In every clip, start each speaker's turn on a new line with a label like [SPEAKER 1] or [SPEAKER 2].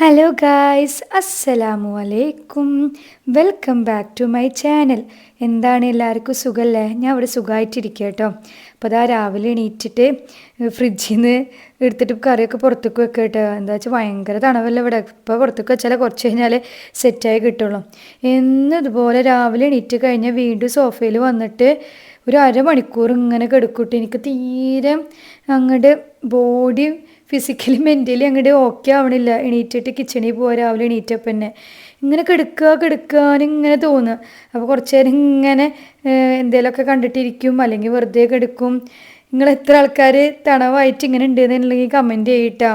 [SPEAKER 1] Hello guys, അസ്സലാമു അലൈക്കും. Welcome back to my channel. എന്താണ് എല്ലാവർക്കും സുഖമല്ലേ? ഞാൻ ഇവിടെ സുഖമായിട്ടിരിക്കുക കേട്ടോ. അപ്പോൾ അതാ രാവിലെ എണീറ്റിട്ട് ഫ്രിഡ്ജിൽ നിന്ന് എടുത്തിട്ട് കറിയൊക്കെ പുറത്തേക്ക് വെക്കുക കേട്ടോ. എന്താ വെച്ചാൽ ഭയങ്കര തണവല്ല ഇവിടെ. ഇപ്പോൾ പുറത്തേക്ക് വെച്ചാൽ കുറച്ച് കഴിഞ്ഞാൽ സെറ്റായി കിട്ടുള്ളൂ. ഇതുപോലെ രാവിലെ എണീറ്റ് കഴിഞ്ഞാൽ വീണ്ടും സോഫയിൽ വന്നിട്ട് ഒരു അരമണിക്കൂർ ഇങ്ങനെ കിടക്കൂട്ട്. എനിക്ക് തീരെ അങ്ങോട്ട് ബോഡി ഫിസിക്കലി മെൻ്റലി അങ്ങോട്ട് ഓക്കെ ആവണില്ല. എണീറ്റിട്ട് കിച്ചണിൽ പോകാൻ രാവിലെ എണീറ്റപ്പം തന്നെ ഇങ്ങനെ കിടക്കാനിങ്ങനെ തോന്നുക. അപ്പോൾ കുറച്ച് നേരം ഇങ്ങനെ എന്തെങ്കിലുമൊക്കെ കണ്ടിട്ടിരിക്കും, അല്ലെങ്കിൽ വെറുതെ കിടക്കും. നിങ്ങൾ എത്ര ആൾക്കാർ തണവായിട്ട് ഇങ്ങനെ ഉണ്ടെന്നുണ്ടെങ്കിൽ കമൻറ്റ് ചെയ്യട്ടാ.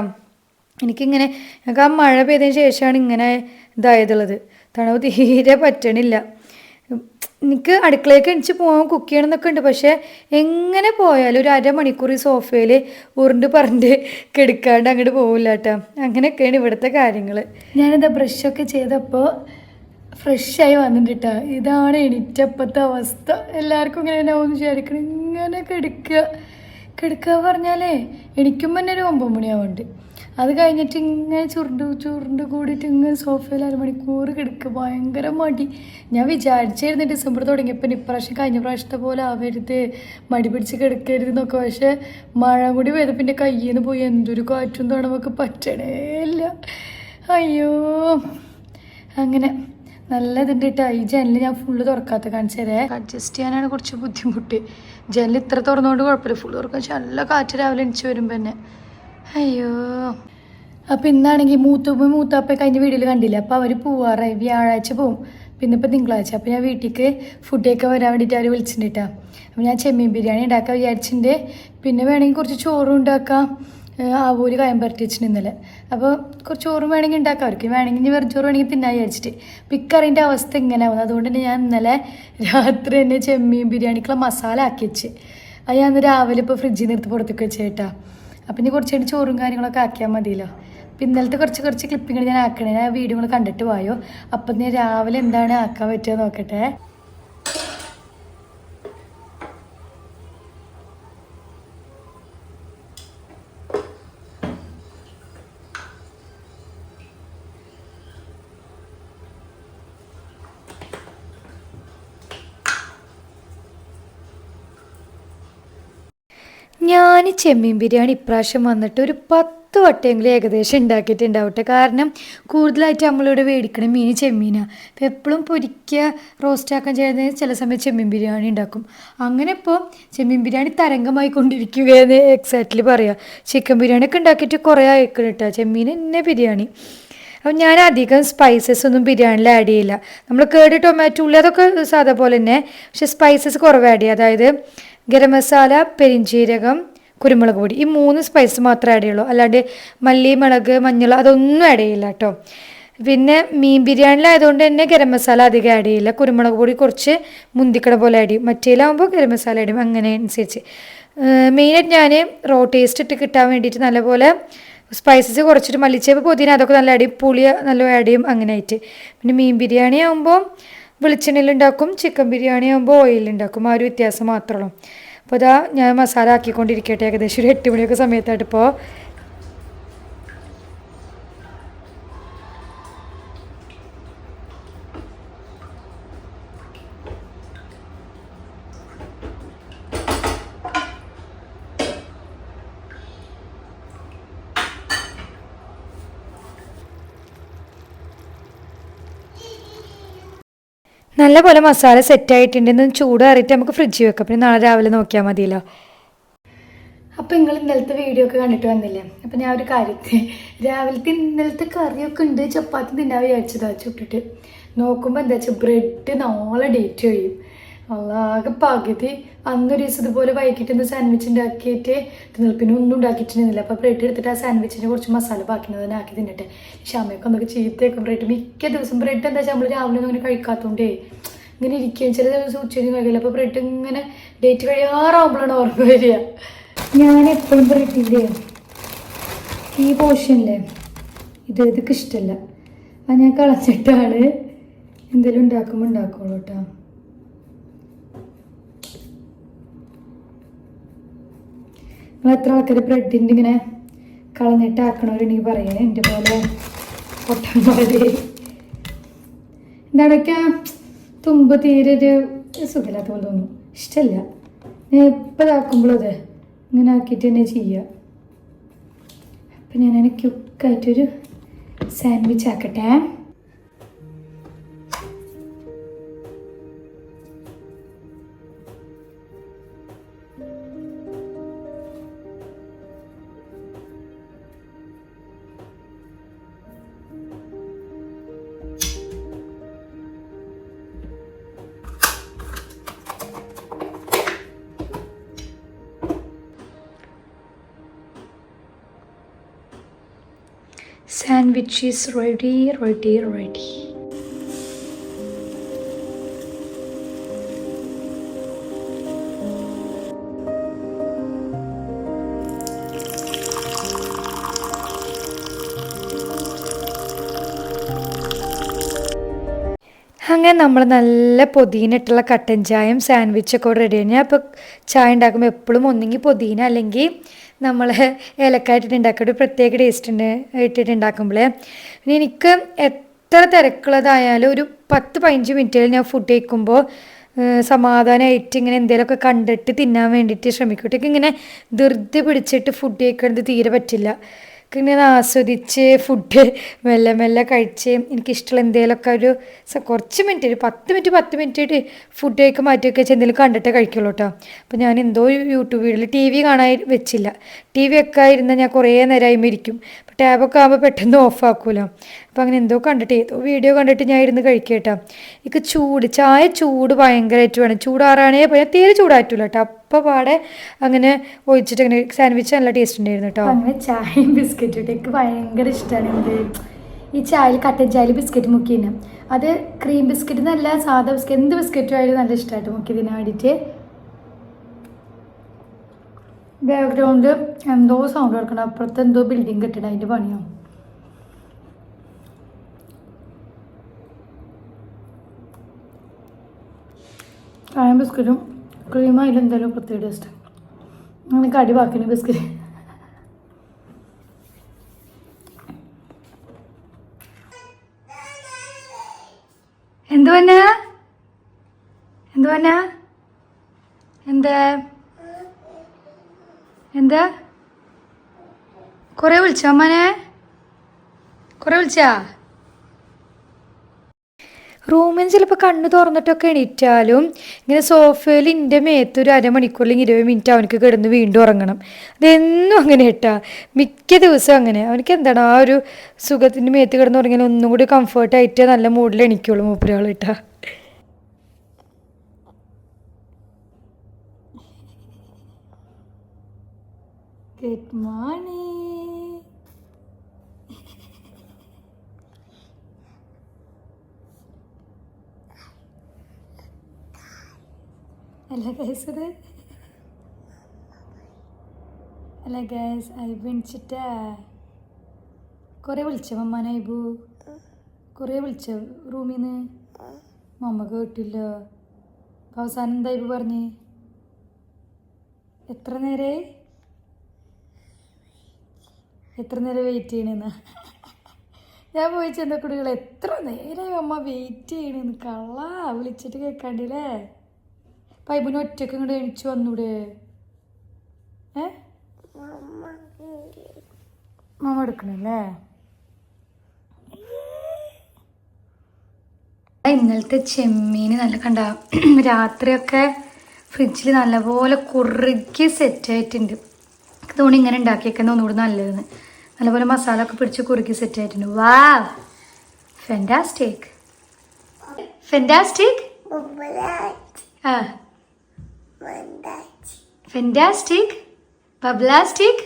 [SPEAKER 1] ഞങ്ങൾക്ക് ആ മഴ പെയ്തതിന് ശേഷമാണ് ഇങ്ങനെ ഇതായതുള്ളത്. തണവ് തീരെ പറ്റണില്ല. എനിക്ക് അടുക്കളയ്ക്ക് എണിച്ച് പോകാൻ കുക്ക് ചെയ്യണമെന്നൊക്കെ ഉണ്ട്, പക്ഷേ എങ്ങനെ പോയാലും ഒരു അരമണിക്കൂർ ഈ സോഫയിൽ ഉരുണ്ട് പറഞ്ഞ് കിടക്കാണ്ട് അങ്ങോട്ട് പോകില്ല കേട്ടോ. അങ്ങനെയൊക്കെയാണ് ഇവിടുത്തെ കാര്യങ്ങൾ. ഞാനെന്താ ബ്രഷൊക്കെ ചെയ്തപ്പോൾ ഫ്രഷായി വന്നിട്ട് കേട്ടോ. ഇതാണ് എണീറ്റപ്പത്തെ അവസ്ഥ. എല്ലാവർക്കും ഇങ്ങനെ ഉണ്ടാവും വിചാരിക്കണം. ഇങ്ങനെ കിടക്കുക പറഞ്ഞാലേ എണിക്കുമ്പോൾ തന്നെ ഒരു 9 മണിയാവുന്നുണ്ട്. അത് കഴിഞ്ഞിട്ട് ഇങ്ങനെ ചുരുണ്ട് കൂടിയിട്ട് ഇങ്ങനെ സോഫയിൽ അരമണിക്കൂർ കിടക്കുക. ഭയങ്കര മടി. ഞാൻ വിചാരിച്ചായിരുന്നു ഡിസംബർ തുടങ്ങിയപ്പോൾ ഇപ്രാവശ്യം കഴിഞ്ഞ പ്രാവശ്യത്തെ പോലെ ആവരുത്, മടി പിടിച്ച് കിടക്കരുത് എന്നൊക്കെ. പക്ഷേ മഴ കൂടി പെയ്ത പിന്നെ കയ്യിൽ നിന്ന് പോയി എന്തൊരു കാറ്റും തണവൊക്കെ പറ്റണേ ഇല്ല. അയ്യോ, അങ്ങനെ നല്ലതുണ്ട് കേട്ടോ. ഈ ജനൽ ഞാൻ ഫുള്ള് തുറക്കാത്ത കാണിച്ചു തരാം. അഡ്ജസ്റ്റ് ചെയ്യാനാണ് കുറച്ച് ബുദ്ധിമുട്ട്. ജനൽ ഇത്ര തുറന്നുകൊണ്ട് കുഴപ്പമില്ല, ഫുള്ള് തുറക്കാൻ നല്ല കാറ്റ് രാവിലെ എണിച്ച് വരുമ്പോൾ തന്നെ. അയ്യോ, അപ്പം ഇന്നാണെങ്കിൽ മൂത്താപ്പ കഴിഞ്ഞ വീഡിയോയിൽ കണ്ടില്ല. അപ്പോൾ അവർ പോവാറായി, വ്യാഴാഴ്ച പോവും, പിന്നെ ഇപ്പം തിങ്കളാഴ്ച. അപ്പോൾ ഞാൻ വീട്ടിലേക്ക് ഫുഡൊക്കെ വരാൻ വേണ്ടിയിട്ട് അവർ വിളിച്ചിട്ടുണ്ട് കേട്ടോ. അപ്പോൾ ഞാൻ ചെമ്മീൻ ബിരിയാണി ഉണ്ടാക്കാൻ വിചാരിച്ചിട്ടുണ്ട്. പിന്നെ വേണമെങ്കിൽ കുറച്ച് ചോറും ഉണ്ടാക്കാം. ആവൂര് കായം പരട്ടി വെച്ചിട്ടുണ്ട് ഇന്നലെ. അപ്പോൾ കുറച്ച് ചോറും വേണമെങ്കിൽ ഉണ്ടാക്കാം. അവർക്ക് വേണമെങ്കിൽ ഇനി വെറും ചോറ് വേണമെങ്കിൽ തിന്നാൻ വിചാരിച്ചിട്ട്. അപ്പോൾ ഇക്കറിൻ്റെ അവസ്ഥ ഇങ്ങനെ ആവുന്നത്. അതുകൊണ്ട് തന്നെ ഞാൻ ഇന്നലെ രാത്രി തന്നെ ചെമ്മീൻ ബിരിയാണിക്കുള്ള മസാല ആക്കി വെച്ച്. അത് ഞാൻ രാവിലെ ഇപ്പോൾ ഫ്രിഡ്ജിൽ നിന്ന് എടുത്ത് പുറത്തേക്ക് വെച്ച് കേട്ടോ. അപ്പം ഇനി കുറച്ചുകൂടി ചോറും കാര്യങ്ങളൊക്കെ ആക്കിയാൽ മതിയല്ലോ. അപ്പം ഇന്നലത്തെ കുറച്ച് ക്ലിപ്പിങ്ങൾ ഞാൻ ആക്കണേ. ഞാൻ വീഡിയോ കണ്ടിട്ട് പോയോ. അപ്പം ഞാൻ രാവിലെ എന്താണ് ആക്കാൻ പറ്റുക നോക്കട്ടെ. ഞാൻ ചെമ്മീൻ ബിരിയാണി ഇപ്രാവശ്യം വന്നിട്ട് ഒരു 10 വട്ടമെങ്കിലും ഏകദേശം ഉണ്ടാക്കിയിട്ടുണ്ടാവട്ടെ. കാരണം കൂടുതലായിട്ട് നമ്മളിവിടെ മേടിക്കണം മീൻ ചെമ്മീനാണ്. അപ്പോൾ എപ്പോഴും പൊരിക്കുക റോസ്റ്റാക്കാൻ ചെയ്യുന്നത് ചില സമയത്ത് ചെമ്മീൻ ബിരിയാണി ഉണ്ടാക്കും. അങ്ങനെ ഇപ്പോൾ ചെമ്മീൻ ബിരിയാണി തരംഗമായി കൊണ്ടിരിക്കുകയെന്ന് എക്സാക്ട്ലി പറയാം. ചിക്കൻ ബിരിയാണി ഒക്കെ ഉണ്ടാക്കിയിട്ട് കുറേ അയക്കണം കേട്ടോ. ചെമ്മീൻ തന്നെ ബിരിയാണി. അപ്പം ഞാൻ അധികം സ്പൈസസ് ഒന്നും ബിരിയാണിയിൽ ആഡ് ചെയ്യില്ല. നമ്മൾ കേട് ടൊമാറ്റോ ഉള്ളി അതൊക്കെ സാധാ പോലെ തന്നെ, പക്ഷേ സ്പൈസസ് കുറവ് ആഡ് ചെയ്യുക. അതായത് ഗരം മസാല, പെരിഞ്ചീരകം, കുരുമുളക് പൊടി, ഈ 3 സ്പൈസ് മാത്രമേ ആഡ് ചെയ്യുള്ളൂ. അല്ലാണ്ട് മല്ലി, മുളക്, മഞ്ഞൾ അതൊന്നും ആഡ് ചെയ്യില്ല കേട്ടോ. പിന്നെ മീൻ ബിരിയാണിയിലായതുകൊണ്ട് തന്നെ ഗരം മസാല അധികം ആഡ് ചെയ്യില്ല. കുരുമുളക് പൊടി കുറച്ച് മുന്തിക്കട പോലെ ആഡ് ചെയ്യും. മറ്റേലാകുമ്പോൾ ഗരം മസാല ആഡ് ചെയ്യും. അങ്ങനെ അനുസരിച്ച് മെയിനായിട്ട് ഞാൻ റോ ടേസ്റ്റ് ഇട്ട് കിട്ടാൻ വേണ്ടിയിട്ട് നല്ലപോലെ സ്പൈസസ് കുറച്ചിട്ട് മല്ലിച്ചേപ്പ്, പുതിന അതൊക്കെ നല്ല ആഡ് ചെയ്യും. പുളി നല്ല ആഡ് ചെയ്യും. അങ്ങനെ ആയിട്ട് പിന്നെ മീൻ ബിരിയാണി ആകുമ്പോൾ വെളിച്ചെണ്ണയിലുണ്ടാക്കും, ചിക്കൻ ബിരിയാണി ആകുമ്പോൾ ഓയിലുണ്ടാക്കും. ആ ഒരു വ്യത്യാസം മാത്രമേ ഉള്ളൂ. അപ്പോൾ അതാ ഞാൻ മസാല ആക്കിക്കൊണ്ടിരിക്കട്ടെ. ഏകദേശം ഒരു 8 മണിയൊക്കെ സമയത്തായിട്ടിപ്പോൾ. നല്ലപോലെ മസാല സെറ്റായിട്ടുണ്ടെന്ന് ചൂടാറിയിട്ട് നമുക്ക് ഫ്രിഡ്ജിൽ വെക്കാം. പിന്നെ നാളെ രാവിലെ നോക്കിയാൽ മതിയല്ലോ. അപ്പോൾ നിങ്ങൾ ഇന്നലത്തെ വീഡിയോ ഒക്കെ കണ്ടിട്ട് വന്നില്ലേ. അപ്പോൾ ഞാൻ ഒരു കാര്യത്തിൽ ഇന്നലത്തെ കറിയൊക്കെ ഉണ്ട്, ചപ്പാത്തി തിന്നാൻ വിചാരിച്ചതാ ചുട്ടിട്ട് നോക്കുമ്പോൾ എന്താ വെച്ചാൽ ബ്രെഡ് നാളെ ഡേറ്റ് കഴിയും. ആകെ പകുതി അന്നൊരു ദിവസം ഇതുപോലെ വൈകിട്ട് ഒന്ന് സാൻഡ്വിച്ച് ഉണ്ടാക്കിയിട്ട് പിന്നെ ഒന്നും ഉണ്ടാക്കിയിട്ടുണ്ടായിരുന്നില്ല. അപ്പോൾ ബ്രെഡ് എടുത്തിട്ട് ആ സാൻഡ്വിച്ചിന് കുറച്ച് മസാല ബാക്കി തന്നെ ആക്കി തിന്നിട്ട്. ക്ഷമയൊക്കെ നമുക്ക് ചീത്തയൊക്കെ ബ്രെഡ് മിക്ക ദിവസം ബ്രെഡ് എന്താ വെച്ചാൽ നമ്മൾ രാവിലെ ഒന്നും അങ്ങനെ കഴിക്കാത്തതുകൊണ്ടേ ഇങ്ങനെ ഇരിക്കുകയും ചില ദിവസം ഉച്ചയ്ക്ക് കഴിക്കില്ല. അപ്പോൾ ബ്രെഡ് ഇങ്ങനെ ഡേറ്റ് കഴിയാറാവുമ്പോഴാണ് ഓർമ്മ വരിക. ഞാൻ എപ്പോഴും ബ്രെഡിൻ്റെ ഈ പോർഷനില്ലേ ഇതൊക്കെ ഇഷ്ടമല്ല. അത് ഞാൻ കളഞ്ഞിട്ടാണ് എന്തെങ്കിലും ഉണ്ടാക്കുള്ളൂ കേട്ടോ. നിങ്ങൾ എത്ര ആൾക്കാർ ബ്രെഡിൻ്റെ ഇങ്ങനെ കളഞ്ഞിട്ടാക്കണവരുണ്ടെങ്കിൽ പറയാം. എൻ്റെ പോലെ പൊട്ടന്മാര്. എന്താണൊക്കെ തുമ്പ് തീരെ ഒരു സുഖമില്ലാത്ത പോലെ തോന്നും, ഇഷ്ടമല്ല. ഞാൻ എപ്പോൾ ഇതാക്കുമ്പോഴും അതെ ഇങ്ങനെ ആക്കിയിട്ട് തന്നെ ചെയ്യുക. അപ്പം ഞാനങ്ങനെ ക്യുക്കായിട്ടൊരു സാൻഡ്വിച്ച് ആക്കട്ടെ. Sandwich is ready. അങ്ങനെ നമ്മൾ നല്ല പൊതിന ഇട്ടുള്ള കട്ടൻ ചായയും സാൻഡ്വിച്ചൊക്കെ റെഡിയാണ്. ഞാൻ ഇപ്പോൾ ചായ ഉണ്ടാക്കുമ്പോൾ എപ്പോഴും ഒന്നെങ്കിൽ പൊതിന അല്ലെങ്കിൽ നമ്മൾ ഏലക്കായിട്ടിട്ട് ഉണ്ടാക്കുക, ഒരു പ്രത്യേക ടേസ്റ്റ് ഉണ്ട് ഇട്ടിട്ട് ഉണ്ടാക്കുമ്പോൾ. പിന്നെ എനിക്ക് എത്ര തിരക്കുള്ളതായാലും ഒരു 10-15 മിനിറ്റിൽ ഞാൻ ഫുഡ് കഴിക്കുമ്പോൾ സമാധാനമായിട്ട് ഇങ്ങനെ എന്തെങ്കിലുമൊക്കെ കണ്ടിട്ട് തിന്നാൻ വേണ്ടിയിട്ട് ശ്രമിക്കും. ഇങ്ങനെ ധൃതി പിടിച്ചിട്ട് ഫുഡ് കഴിക്കുന്നത് തീരെ പറ്റില്ല. ഇങ്ങനെ ആസ്വദിച്ച് ഫുഡ് മെല്ലെ മെല്ലെ കഴിച്ച് എനിക്കിഷ്ടമുള്ള എന്തെങ്കിലുമൊക്കെ ഒരു കുറച്ച് മിനിറ്റ്, ഒരു 10 മിനിറ്റ് ഫുഡ് കഴിക്കാൻ മാറ്റി വെക്കുക, എന്തെങ്കിലും കണ്ടിട്ടേ കഴിക്കുള്ളൂ കേട്ടോ. അപ്പോൾ ഞാൻ എന്തോ യൂട്യൂബ് വീഡിയോയിൽ TV കാണാൻ വെച്ചില്ല. TV ഒക്കെ ഇരുന്നാൽ ഞാൻ കുറേ നേരമായി ഇരിക്കും. അപ്പോൾ ടാബൊക്കെ ആകുമ്പോൾ പെട്ടെന്ന് ഓഫാക്കുമല്ലോ. അപ്പോൾ അങ്ങനെ എന്തോ കണ്ടിട്ട് ഏതോ വീഡിയോ കണ്ടിട്ട് ഞാൻ ഇരുന്ന് കഴിക്കുക കേട്ടോ. എനിക്ക് ചായ ചൂട് ഭയങ്കരമായിട്ട് വേണം. ചൂടാറാണേ പോയാൽ തീരെ ചൂടായിട്ടില്ല കേട്ടോ. അപ്പോൾ പാടെ അങ്ങനെ ഒഴിച്ചിട്ട് അങ്ങനെ സാൻഡ്വിച്ച് നല്ല ടേസ്റ്റ് ഉണ്ടായിരുന്നു കേട്ടോ. അങ്ങനെ ചായയും ബിസ്ക്കറ്റും എനിക്ക് ഭയങ്കര ഇഷ്ടമാണ്. ഈ ചായയിൽ കട്ടൻ ചായയിൽ ബിസ്ക്കറ്റ് മുക്കി തിന്നാം. അത് ക്രീം ബിസ്ക്കറ്റ് എന്നല്ല, സാധാ ബിസ്ക്കറ്റ്, എന്ത് ബിസ്ക്കറ്റും ആയാലും നല്ല ഇഷ്ടമായിട്ട് മുക്കി തിന്നാൻ വേണ്ടിയിട്ട്. ബാക്ക്ഗ്രൗണ്ട് എന്തോ സൗണ്ട് കൊടുക്കണം, അപ്പുറത്ത് എന്തോ ബിൽഡിങ് കെട്ടിടം, അതിൻ്റെ പണിയാവും. ചായയും ബിസ്ക്കറ്റും ക്രീം അതിലെന്തായാലും പ്രത്യേക ടേസ്റ്റ്. അങ്ങനെ കടി ബാക്കിന് ബിസ്ക്കറ്റ്. എന്തുവന്നാ എന്താ കുറേ വിളിച്ചോ അമ്മനെ? കുറേ വിളിച്ചാ? റൂമിൽ നിന്ന് ചിലപ്പോൾ കണ്ണ് തുറന്നിട്ടൊക്കെ എണീറ്റാലും ഇങ്ങനെ സോഫയിൽ എൻ്റെ മേത്ത് ഒരു അരമണിക്കൂർ അല്ലെങ്കിൽ 20 മിനിറ്റ് അവനക്ക് കിടന്ന് വീണ്ടും ഉറങ്ങണം. അതെന്നും അങ്ങനെ കേട്ടാ, മിക്ക ദിവസം അങ്ങനെ. അവനക്ക് എന്താണ് ആ ഒരു സുഖത്തിൻ്റെ മേത്ത് കിടന്ന് ഉറങ്ങിയാൽ ഒന്നും കൂടി കംഫർട്ടായിട്ട് നല്ല മൂഡിൽ എണീക്കുള്ളൂ മൂപ്പരാൾ കേട്ടാ. Good morning. അല്ല ഗൈസ് ഐബ് വിളിച്ചിട്ടാ കുറേ വിളിച്ച മമ്മാനെ. ഐബു കുറേ വിളിച്ച റൂമിൽ നിന്ന്, മമ്മ കേട്ടില്ല. അവസാനം എന്താ ഐബു പറഞ്ഞ്? എത്ര നേരം വെയിറ്റ് ചെയ്യണെന്ന് ഞാൻ പോയി ചെന്ന കുട്ടികൾ, എത്ര നേരമായി അമ്മ വെയിറ്റ് ചെയ്യണെന്ന്. കള്ള വിളിച്ചിട്ട് കേൾക്കാണ്ടില്ലേ? പൈബിന് ഒറ്റക്ക് ഇങ്ങോട്ട് എണിച്ചു വന്നൂടെ? മമ്മ എടുക്കണല്ലേ? ഇന്നലത്തെ ചെമ്മീൻ നല്ല കണ്ട രാത്രിയൊക്കെ ഫ്രിഡ്ജിൽ നല്ലപോലെ കുറുക്കി സെറ്റായിട്ടുണ്ട്. തോന്നി ഇങ്ങനെ ഉണ്ടാക്കിയേക്കുന്ന ഒന്നുകൂടി നല്ലതെന്ന്. നല്ലപോലെ മസാല ഒക്കെ പിടിച്ച് കുറുക്കി സെറ്റായിട്ടുണ്ട്. വാ, ഫെൻറ്റാസ്റ്റിക്. ആ ഫെൻറ്റാസ്റ്റിക്, ബബ്ലാസ്റ്റിക്,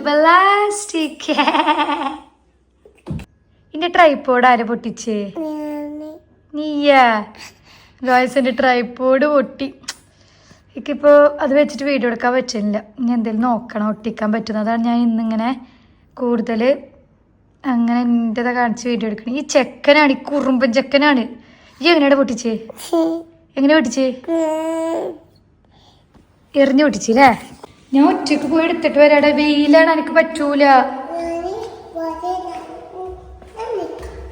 [SPEAKER 1] ബബ്ലാസ്റ്റിക്. ഇന്റെ ട്രൈപ്പോഡ് ആരെ പൊട്ടിച്ചേ? നീയാ? ഗോയ്സിന്റെ ട്രൈപ്പോഡ് പൊട്ടി. എനിക്കിപ്പോൾ അത് വെച്ചിട്ട് വീഡിയോ എടുക്കാൻ പറ്റില്ല. ഇനി എന്തെങ്കിലും നോക്കണം ഒട്ടിക്കാൻ പറ്റുന്നത്. അതാണ് ഞാൻ ഇന്നിങ്ങനെ കൂടുതൽ അങ്ങനെ എൻ്റെതാ കാണിച്ച് വീഡിയോ എടുക്കണം. ഈ ചെക്കനാണ്, ഈ കുറുമ്പൻ ചെക്കനാണ്. ഈ എങ്ങനെയാണ് പൊട്ടിച്ചേ? എങ്ങനെ പൊട്ടിച്ചേ? എറിഞ്ഞു പൊട്ടിച്ചല്ലേ? ഞാൻ ഒറ്റക്ക് പോയി എടുത്തിട്ട് വരാടെ. വെയിലാണ്, എനിക്ക് പറ്റൂല.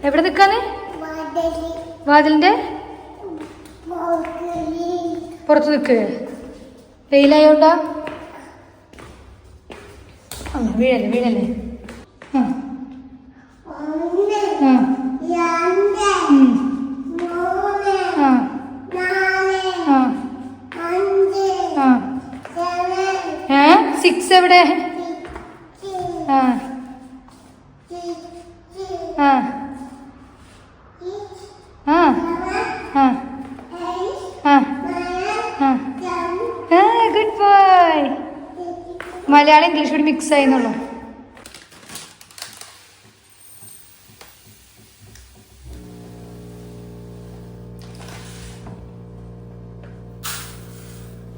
[SPEAKER 1] എവിടെ നിൽക്കാന്ന്? വാതിലിന്റെ പുറത്ത് നിൽക്ക്. വെയിലായോണ്ടാ? വീഴല്ലേ വീഴല്ലേ. സിക്സ് എവിടെ? ആ ആ ആ ആ ആ ഗുഡ് ബോയ്. മലയാളം ഇംഗ്ലീഷ് കൂടി മിക്സ് ആയിന്നുള്ളൂ.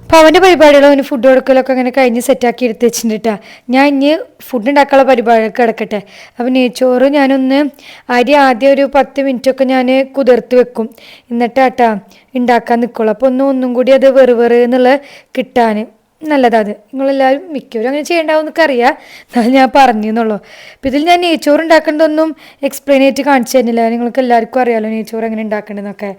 [SPEAKER 1] അപ്പോൾ അവൻ്റെ പരിപാടികളും അവന് ഫുഡ് കൊടുക്കലൊക്കെ അങ്ങനെ കഴിഞ്ഞ് സെറ്റാക്കി എടുത്ത് വെച്ചിട്ടാ. ഞാൻ ഇനി ഫുഡ് ഉണ്ടാക്കാനുള്ള പരിപാടിയൊക്കെ കിടക്കട്ടെ. അപ്പോൾ നെയ്ച്ചോറ് ഞാനൊന്ന് അരി ആദ്യം ഒരു 10 മിനിറ്റൊക്കെ ഞാൻ കുതിർത്ത് വെക്കും, എന്നിട്ടാട്ടാ ഉണ്ടാക്കാൻ നിൽക്കുള്ളൂ. അപ്പോൾ ഒന്നും കൂടി അത് വെറു എന്നുള്ള കിട്ടാൻ നല്ലതാണ്. അത് നിങ്ങളെല്ലാവരും മിക്കവരും അങ്ങനെ ചെയ്യേണ്ടാവും എന്നൊക്കെ അറിയാം, എന്നാലും ഞാൻ പറഞ്ഞു എന്നുള്ളൂ. അപ്പോൾ ഇതിൽ ഞാൻ നെയ്ച്ചോറ് ഉണ്ടാക്കേണ്ടതൊന്നും എക്സ്പ്ലെയിൻ ആയിട്ട് കാണിച്ചു തരുന്നില്ല. നിങ്ങൾക്ക് എല്ലാവർക്കും അറിയാമല്ലോ നെയ്ച്ചോറ് എങ്ങനെ ഉണ്ടാക്കേണ്ടതെന്നൊക്കെ.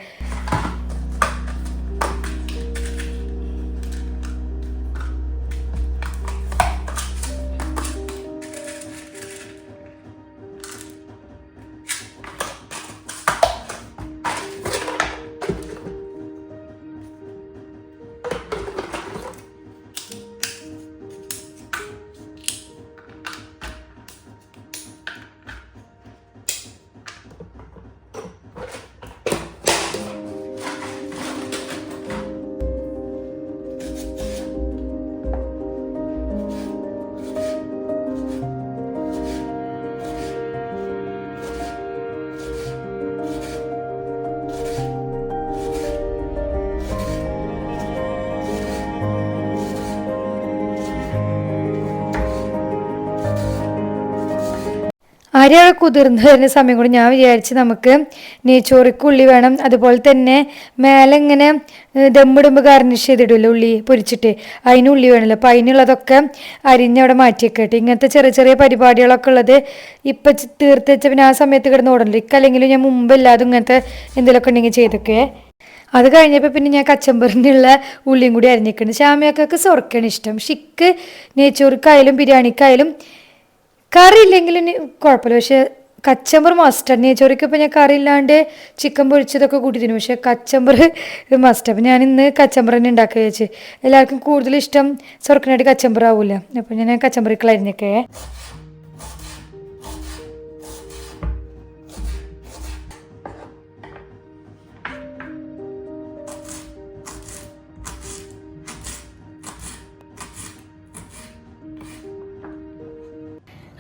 [SPEAKER 1] അരിയൊക്കെ കുതിർന്ന് വരുന്ന സമയം കൂടി ഞാൻ വിചാരിച്ച് നമുക്ക് നെയ്ച്ചോറിക്ക് ഉള്ളി വേണം. അതുപോലെ തന്നെ മേലെ ഇങ്ങനെ ദമ്മിടുമ്പോൾ ഗാർണിഷ് ചെയ്തിടില്ല ഉള്ളി പൊരിച്ചിട്ട്, അതിന് ഉള്ളി വേണമല്ലോ. അപ്പോൾ അതിനുള്ളതൊക്കെ അരിഞ്ഞവിടെ മാറ്റിയൊക്കെ ഇങ്ങനത്തെ ചെറിയ പരിപാടികളൊക്കെ ഉള്ളത് ഇപ്പം തീർത്ത് വെച്ച പിന്നെ ആ സമയത്ത് കിടന്ന് ഓടണല്ലോ. ഇക്കല്ലെങ്കിലും ഞാൻ മുമ്പല്ലാതും ഇങ്ങനത്തെ എന്തെങ്കിലുമൊക്കെ ഉണ്ടെങ്കിൽ ചെയ്തൊക്കെ. അത് കഴിഞ്ഞപ്പോൾ പിന്നെ ഞാൻ കച്ചമ്പറിനുള്ള ഉള്ളിയും കൂടി അരിഞ്ഞിട്ടുണ്ട്. ശ്യാമയൊക്കെ സൊറക്കാണ് ഇഷ്ടം. ഷിക്ക് നെയ്ച്ചോറിക്കായാലും ബിരിയാണിക്കായാലും കറി ഇല്ലെങ്കിലും കുഴപ്പമില്ല, പക്ഷെ കച്ചമ്പർ മസ്റ്റാണ്. നെയ്ച്ചോറിക്ക് ഇപ്പോൾ ഞാൻ കറി ഇല്ലാണ്ട് ചിക്കൻ പൊരിച്ചതൊക്കെ കൂട്ടി തിന്നു, പക്ഷേ കച്ചമ്പർ മസ്റ്റ്. അപ്പോൾ ഞാൻ ഇന്ന് കച്ചമ്പർ തന്നെ ഉണ്ടാക്കുക വെച്ച്. എല്ലാവർക്കും കൂടുതൽ ഇഷ്ടം സൊറക്കനായിട്ട് കച്ചമ്പർ ആവില്ല, അപ്പോൾ ഞാൻ കച്ചമ്പറിക്കളായിരുന്നൊക്കെ.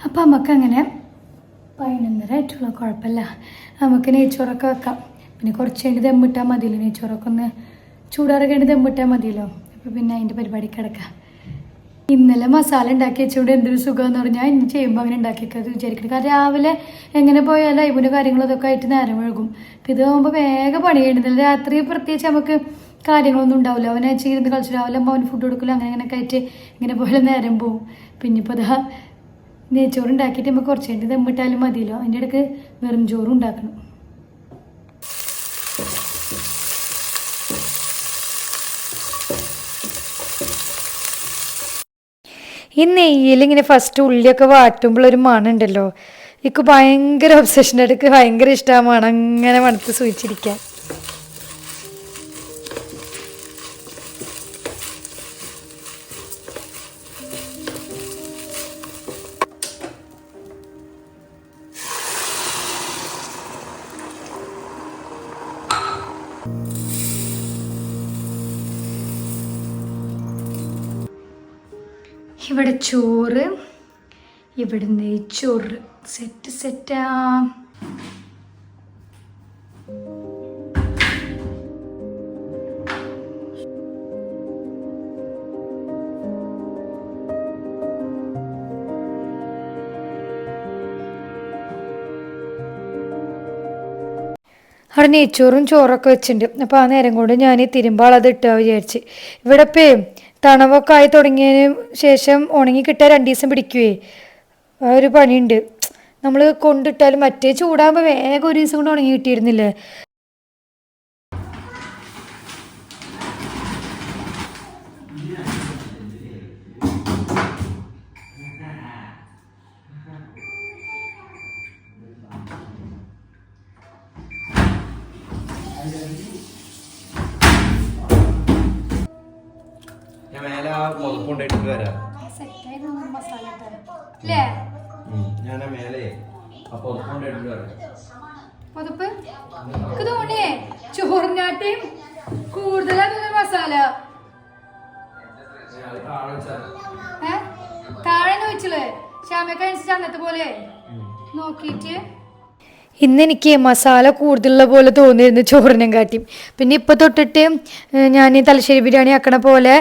[SPEAKER 1] അപ്പോൾ നമുക്കങ്ങനെ 11:30 ആയിട്ടുള്ള കുഴപ്പമില്ല, നമുക്ക് നെയ്ച്ചോറൊക്കെ വെക്കാം. പിന്നെ കുറച്ച് കഴിഞ്ഞ് ദമ്മിട്ടാൽ മതിയല്ലോ, നെയ്ച്ചോറൊക്കെ ഒന്ന് ചൂടാറൊക്കെ കഴിഞ്ഞ് ദമ്മിട്ടാൽ മതിയല്ലോ. അപ്പോൾ പിന്നെ അതിൻ്റെ പരിപാടി കിടക്കാം. ഇന്നലെ മസാല ഉണ്ടാക്കി വെച്ചുകൊണ്ട് എന്തൊരു സുഖമെന്ന് പറഞ്ഞാൽ ഇനി ചെയ്യുമ്പോൾ അങ്ങനെ ഉണ്ടാക്കിയൊക്കെ വിചാരിക്കണം. കാരണം രാവിലെ എങ്ങനെ പോയാലും അയവിൻ്റെ കാര്യങ്ങളതൊക്കെ ആയിട്ട് നേരം വഴുകും. അപ്പോൾ ഇതാകുമ്പോൾ വേഗം പണി കഴിയുന്നില്ല. രാത്രി പ്രത്യേകിച്ച് നമുക്ക് കാര്യങ്ങളൊന്നും ഉണ്ടാവില്ല. അവനെ ചെയ്ത് കളിച്ചു രാവിലെ അവൻ ഫുഡ് കൊടുക്കില്ല, അങ്ങനെയൊക്കെ ആയിട്ട് ഇങ്ങനെ പോലെ നേരം പോവും. പിന്നെ ഇപ്പോൾ ഇതാ നെയ്ച്ചോറ് ഉണ്ടാക്കിയിട്ട് നമുക്ക് കുറച്ച് കഴിഞ്ഞ് ദമ്മിട്ടാലും മതിയല്ലോ. അതിൻ്റെ ഇടയ്ക്ക് വെറും ചോറും ഉണ്ടാക്കണം. ഈ നെയ്യിൽ ഇങ്ങനെ ഫസ്റ്റ് ഉള്ളിയൊക്കെ വാട്ടുമ്പോൾ ഒരു മണം ഉണ്ടല്ലോ, എനിക്ക് ഭയങ്കര ഒബ്സഷൻ്റെ അടുക്ക് ഭയങ്കര ഇഷ്ടമാണ് മണം അങ്ങനെ മണത്ത് സൂചിച്ചിരിക്കാൻ. ഇവിടെ ചോറ്, ഇവിടെ നെയ്ച്ചോറ്, സെറ്റാ. അവിടെ നെയ്ച്ചോറും ചോറൊക്കെ വെച്ചിട്ടുണ്ട്. അപ്പോൾ ആ നേരം കൊണ്ട് ഞാൻ തിരുമ്പാളത് ഇട്ടാ വിചാരിച്ച്. ഇവിടെ ഇപ്പം തണവൊക്കെ ആയി തുടങ്ങിയതിന് ശേഷം ഉണങ്ങി കിട്ടാൻ 2 ദിവസം പിടിക്കുവേ. ആ ഒരു പണിയുണ്ട്. നമ്മൾ കൊണ്ടിട്ടാലും മറ്റേ ചൂടാകുമ്പോൾ വേഗം ഒരു ദിവസം കൊണ്ട് ഉണങ്ങി കിട്ടിയിരുന്നില്ലേ. ചോറിനാട്ടിയും കൂടുതലാണ് മസാല. താഴെ വെച്ചില്ലേ ശ്യാമക്കനുസരിച്ച് അന്നത്തെ പോലെ നോക്കിയിട്ട്. ഇന്നെനിക്ക് മസാല കൂടുതലുള്ള പോലെ തോന്നിയിരുന്നു ചോറിനും കാട്ടിയും. പിന്നെ ഇപ്പോൾ തൊട്ടിട്ട് ഞാൻ തലശ്ശേരി ബിരിയാണി ആക്കണ പോലെ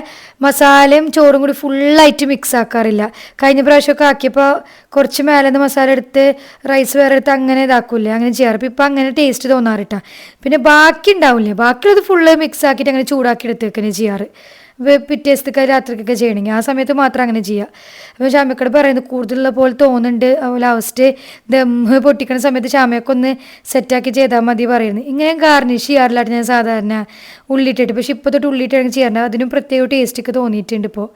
[SPEAKER 1] മസാലയും ചോറും കൂടി ഫുള്ളായിട്ട് മിക്സ് ആക്കാറില്ല. കഴിഞ്ഞ പ്രാവശ്യമൊക്കെ ആക്കിയപ്പോൾ കുറച്ച് മേലെ നിന്ന് മസാല എടുത്ത് റൈസ് വേറെ എടുത്ത് അങ്ങനെ ഇതാക്കൂലേ, അങ്ങനെ ചെയ്യാറ്. ഇപ്പം അങ്ങനെ ടേസ്റ്റ് തോന്നാറിട്ടാ. പിന്നെ ബാക്കി ഉണ്ടാവില്ലേ, ബാക്കിയുള്ളത് ഫുള്ള് മിക്സ് ആക്കിയിട്ട് അങ്ങനെ ചൂടാക്കി എടുത്തേക്കന്നെ ചെയ്യാറ്. പിറ്റേ ദിവസത്തേക്ക് രാത്രിക്കൊക്കെ ചെയ്യണമെങ്കിൽ ആ സമയത്ത് മാത്രം അങ്ങനെ ചെയ്യുക. അപ്പോൾ ഷാമക്കട് പറയുന്നത് കൂടുതലുള്ള പോലെ തോന്നുന്നുണ്ട്. ലാസ്റ്റ് ദമ്മ് പൊട്ടിക്കുന്ന സമയത്ത് ഷാമയൊക്കെ ഒന്ന് സെറ്റാക്കി ചെയ്താൽ മതി പറയുന്നത്. ഇങ്ങനെ ഗാർണിഷ് ചെയ്യാറില്ലാട്ട് ഞാൻ സാധാരണ ഉള്ളിട്ടിട്ട്. പക്ഷെ ഇപ്പോൾ തൊട്ട് ഉള്ളിയിട്ടാണ് ചെയ്യാറുണ്ട്. അതിനും പ്രത്യേക ടേസ്റ്റൊക്കെ തോന്നിയിട്ടുണ്ട് ഇപ്പോൾ.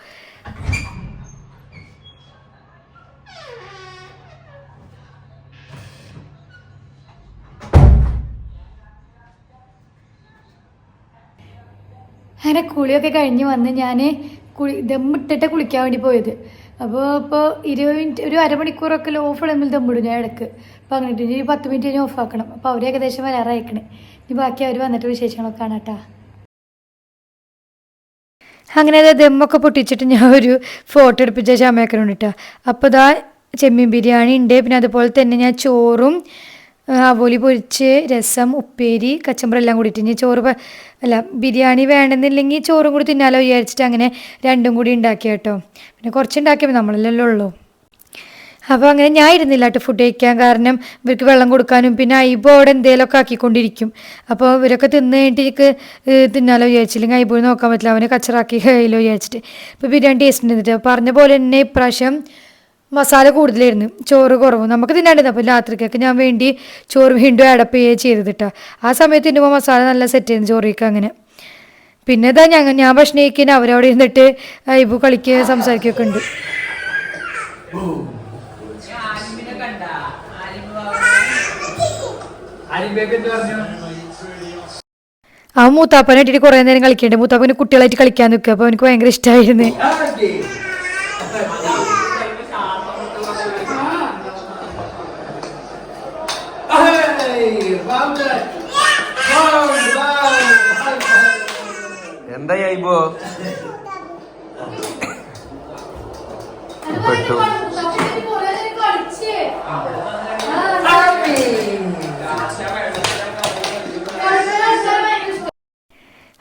[SPEAKER 1] അങ്ങനെ കുളിയൊക്കെ കഴിഞ്ഞ് വന്ന് ഞാൻ ദമ്മിട്ടിട്ട് കുളിക്കാൻ വേണ്ടി പോയത്. അപ്പോൾ 20 മിനിറ്റ് ഒരു അരമണിക്കൂറൊക്കെ ലോ ഫ്ലെയിമിൽ ദമ്മിടും ഞാൻ ഇടയ്ക്ക്. അപ്പോൾ അങ്ങനെ ഇനി 10 മിനിറ്റ് കഴിഞ്ഞ് ഓഫ് ആക്കണം. അപ്പോൾ അവർ ഏകദേശം വരാറായിക്കണേ. ഇനി ബാക്കി അവർ വന്നിട്ട് വിശേഷങ്ങളൊക്കെ കാണാം കേട്ടോ. അങ്ങനെ ദമ്മൊക്കെ പൊട്ടിച്ചിട്ട് ഞാൻ ഒരു ഫോട്ടോ എടുപ്പിച്ച ഷാമേക്കനുണ്ട് കേട്ടോ. അപ്പോൾ ഇതാ ചെമ്മീൻ ബിരിയാണി ഉണ്ട്. പിന്നെ അതുപോലെ തന്നെ ഞാൻ ചോറും ആവോലി പൊരിച്ച് രസം ഉപ്പേരി കച്ചമ്പറ എല്ലാം കൂടിയിട്ട് ഇനി ചോറ് അല്ല ബിരിയാണി വേണമെന്നില്ലെങ്കിൽ ചോറും കൂടി തിന്നാലോ വിചാരിച്ചിട്ട് അങ്ങനെ രണ്ടും കൂടി ഉണ്ടാക്കിയ കേട്ടോ. പിന്നെ കുറച്ചുണ്ടാക്കിയപ്പോൾ നമ്മളെല്ലാം ഉള്ളൂ. അപ്പോൾ അങ്ങനെ ഞാൻ ഇരുന്നില്ല കേട്ടോ ഫുഡ് കഴിക്കാൻ. കാരണം ഇവർക്ക് വെള്ളം കൊടുക്കാനും പിന്നെ ഐബോടെ എന്തെങ്കിലുമൊക്കെ ആക്കിക്കൊണ്ടിരിക്കും. അപ്പോൾ ഇവരൊക്കെ തിന്ന് കഴിഞ്ഞിട്ട് തിന്നാലോ വിചാരിച്ചില്ലെങ്കിൽ ഐബോയിൽ നോക്കാൻ പറ്റില്ല, അവനെ കച്ചറാക്കി കഴിയില്ലോ വിചാരിച്ചിട്ട്. ഇപ്പോൾ ബിരിയാണി ടേസ്റ്റ് ഉണ്ട്. പറഞ്ഞ പോലെ തന്നെ ഇപ്രാവശ്യം മസാല കൂടുതലായിരുന്നു, ചോറ് കുറവും. നമുക്ക് തിന്നാണ്ടിരുന്നു. അപ്പോൾ രാത്രിക്കൊക്കെ ഞാൻ വേണ്ടി ചോറ് വീണ്ടും അടപ്പ് ചെയ്യുക ചെയ്തത് കേട്ടോ. ആ സമയത്ത് തിന്നുമ്പോൾ മസാല നല്ല സെറ്റ് ചെയ്യുന്നു ചോറിക്ക് അങ്ങനെ. പിന്നെ ഇതാ ഞാൻ ഭക്ഷണം കഴിക്കാൻ അവരവിടെ ഇരുന്നിട്ട് ഐബു കളിക്കുക സംസാരിക്കുകയൊക്കെ ഉണ്ട്. അവൻ മൂത്താപ്പനായിട്ടിട്ട് കുറേ നേരം കളിക്കണ്ടേ. മൂത്താപ്പന് കുട്ടികളായിട്ട് കളിക്കാൻ നിൽക്കുക. അപ്പോൾ എനിക്ക് ഭയങ്കര ഇഷ്ടമായിരുന്നു.
[SPEAKER 2] എന്തായിപ്പോ പെട്ടു.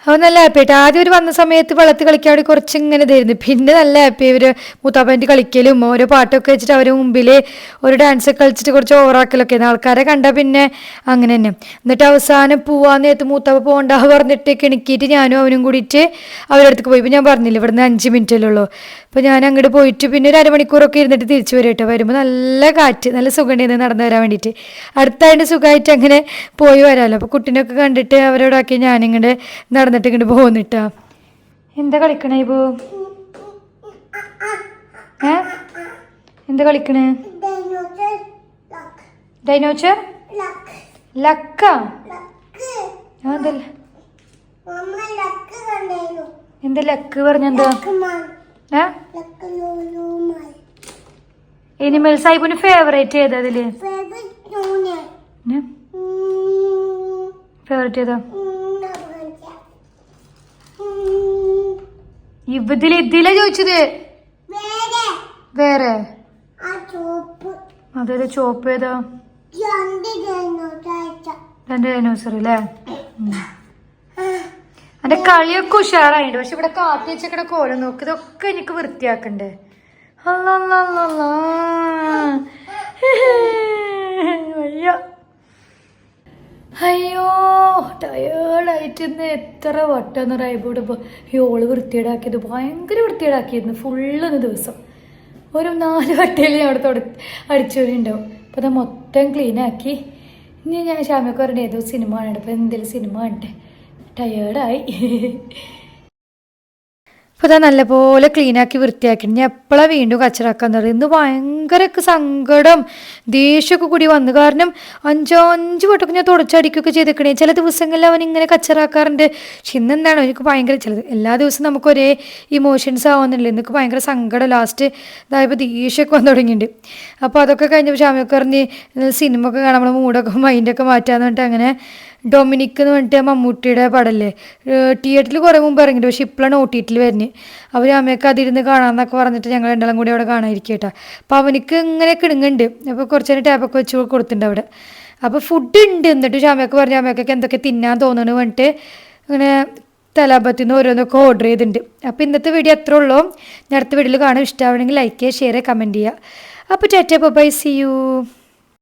[SPEAKER 1] അവൻ നല്ല ഹാപ്പി ആയിട്ട് ആദ്യം ഒരു വന്ന സമയത്ത് വെള്ളത്തിൽ കളിക്കാൻ വേണ്ടി കുറച്ചിങ്ങനെ ഇതായിരുന്നു. പിന്നെ നല്ല ഹാപ്പി ഇവർ മൂത്താപ്പൻ്റെ കളിക്കലും ഓരോ പാട്ടൊക്കെ വെച്ചിട്ട് അവരുടെ മുമ്പിൽ ഒരു ഡാൻസൊക്കെ കളിച്ചിട്ട് കുറച്ച് ഓവറാക്കലൊക്കെ ആയിരുന്നു. ആൾക്കാരെ കണ്ടാൽ പിന്നെ അങ്ങനെ തന്നെ. എന്നിട്ട് അവസാനം പോവാൻ നേരത്ത് മൂത്താപ്പ പോകണ്ട പറഞ്ഞിട്ട് കിണക്കിയിട്ട് ഞാനും അവനും കൂടിയിട്ട് അവരുടെ അടുത്തേക്ക് പോയി. ഇപ്പോൾ ഞാൻ പറഞ്ഞില്ല ഇവിടുന്ന് 5 മിനിറ്റല്ലേ ഉള്ളൂ. അപ്പോൾ ഞാൻ അങ്ങോട്ട് പോയിട്ട് പിന്നെ ഒരു അരമണിക്കൂറൊക്കെ ഇരുന്നിട്ട് തിരിച്ചു വരും കേട്ടോ. വരുമ്പോൾ നല്ല കാറ്റ് നല്ല സുഖമുണ്ടായിരുന്നു നടന്നു വരാൻ വേണ്ടിയിട്ട്. അടുത്തായിട്ട് സുഖമായിട്ട് അങ്ങനെ പോയി വരാമല്ലോ. അപ്പോൾ കുട്ടീനൊക്കെ കണ്ടിട്ട് അവരോടാക്കി ഞാനിങ്ങോട്ട് നടന്നിട്ട് ഇങ്ങോട്ട് പോകുന്നിട്ടാ. എന്താ കളിക്കണേ ഇപ്പോ? എന്താ കളിക്കണേ? ഡൈനോസർ ലക്ക? എന്താ ലക്ക് പറഞ്ഞെന്താ? എനിമൽസ് ആയിപ്പോന് ഫേവറേറ്റ് ഏതാ അതില്? ഫേവറേറ്റ് ഏതാ? ഇതിലാ ചോദിച്ചത്? വേറെ അതെ ചോപ്പ് ഏതാ? 2 ഡൈനോസർ അല്ലേ? എന്റെ കളിയൊക്കെ ഉഷാറായിട്ടുണ്ട്. പക്ഷെ ഇവിടെ കാത്തി വെച്ചക്കടെ കോലം നോക്ക്. ഇതൊക്കെ എനിക്ക് വൃത്തിയാക്കണ്ടേ. വയ്യ. അയ്യോ ടയേർഡായിട്ട് ഇന്ന് എത്ര വട്ടം റൈബോട് ഓള് വൃത്തിയേടാക്കിയത് ഭയങ്കര വൃത്തിയേടാക്കിയിരുന്നു. ഫുള്ളൊന്ന് ദിവസം ഒരു 4 വട്ടയിൽ അവിടെ അടിച്ചോരുണ്ടാവും. അപ്പോൾ അത് മൊത്തം ക്ലീനാക്കി. ഇനി ഞാൻ ഷാമിയൊക്കെ പറഞ്ഞ ഏതോ സിനിമ കാണുന്നുണ്ട്. അപ്പോൾ എന്തെങ്കിലും സിനിമ കണ്ടേ ടയേർഡായി. അപ്പോൾ അതാ നല്ലപോലെ ക്ലീനാക്കി വൃത്തിയാക്കി. ഞാൻ എപ്പോഴാണ് വീണ്ടും കച്ചറാക്കാൻ തുടങ്ങി. ഇന്ന് ഭയങ്കരമൊക്കെ സങ്കടം ദേഷ്യമൊക്കെ കൂടി വന്നു. കാരണം അഞ്ച് വട്ടമൊക്കെ ഞാൻ തുടച്ചടിക്കുകയൊക്കെ ചെയ്തേക്കണേ. ചില ദിവസങ്ങളിൽ അവൻ ഇങ്ങനെ കച്ചറാക്കാറുണ്ട്. പക്ഷെ ഇന്നെന്താണോ എനിക്ക് ഭയങ്കര ചിലത് എല്ലാ ദിവസവും നമുക്ക് ഒരേ ഇമോഷൻസ് ആവുന്നില്ല. എനിക്ക് ഭയങ്കര സങ്കടം ലാസ്റ്റ് ഇതായപ്പോൾ ദേഷ്യമൊക്കെ വന്നു തുടങ്ങിയിട്ടുണ്ട്. അപ്പോൾ അതൊക്കെ കഴിഞ്ഞപ്പോൾ ഷാമിയൊക്കെ പറഞ്ഞ് സിനിമ ഒക്കെ കാണാൻ നമ്മൾ മൂടൊക്കെ മൈൻഡൊക്കെ മാറ്റാന്ന് പറഞ്ഞിട്ട് അങ്ങനെ ഡൊമിനിക് എന്ന് പറഞ്ഞിട്ട് മമ്മൂട്ടിയുടെ പടമല്ലേ തിയേറ്ററിൽ കുറേ മുമ്പ് ഇറങ്ങിയിട്ട്. പക്ഷേ ഇപ്പോഴാണ് OTT വരുന്നത്. അവർ അമ്മയൊക്കെ അതിരുന്ന് കാണാമെന്നൊക്കെ പറഞ്ഞിട്ട് ഞങ്ങൾ രണ്ടാളും കൂടി അവിടെ കാണാതിരിക്കുക കേട്ടോ. അപ്പോൾ അവനിക്ക് ഇങ്ങനെ കിടുങ്ങുന്നുണ്ട്. അപ്പോൾ കുറച്ച് നേരം ടാപ്പൊക്കെ വെച്ച് കൊടുത്തിട്ടുണ്ട് അവിടെ. അപ്പോൾ ഫുഡ് ഉണ്ട്. എന്നിട്ട് ഷാമയൊക്കെ പറഞ്ഞ അമ്മയൊക്കെ എന്തൊക്കെ തിന്നാൻ തോന്നുന്നു പറഞ്ഞിട്ട് അങ്ങനെ തലാപത്തിൽ നിന്ന് ഓരോന്നൊക്കെ ഓർഡർ ചെയ്തിട്ടുണ്ട്. അപ്പോൾ ഇന്നത്തെ വീഡിയോ അത്രേ ഉള്ളൂ. ഞാൻ അടുത്ത വീഡിയോയിൽ കാണാൻ ഇഷ്ടമാവണമെങ്കിൽ ലൈക്ക് ചെയ്യുക, ഷെയർ ചെയ്യുക, കമൻറ്റ് ചെയ്യുക. അപ്പോൾ ടാറ്റ ബൈ, സീ യു.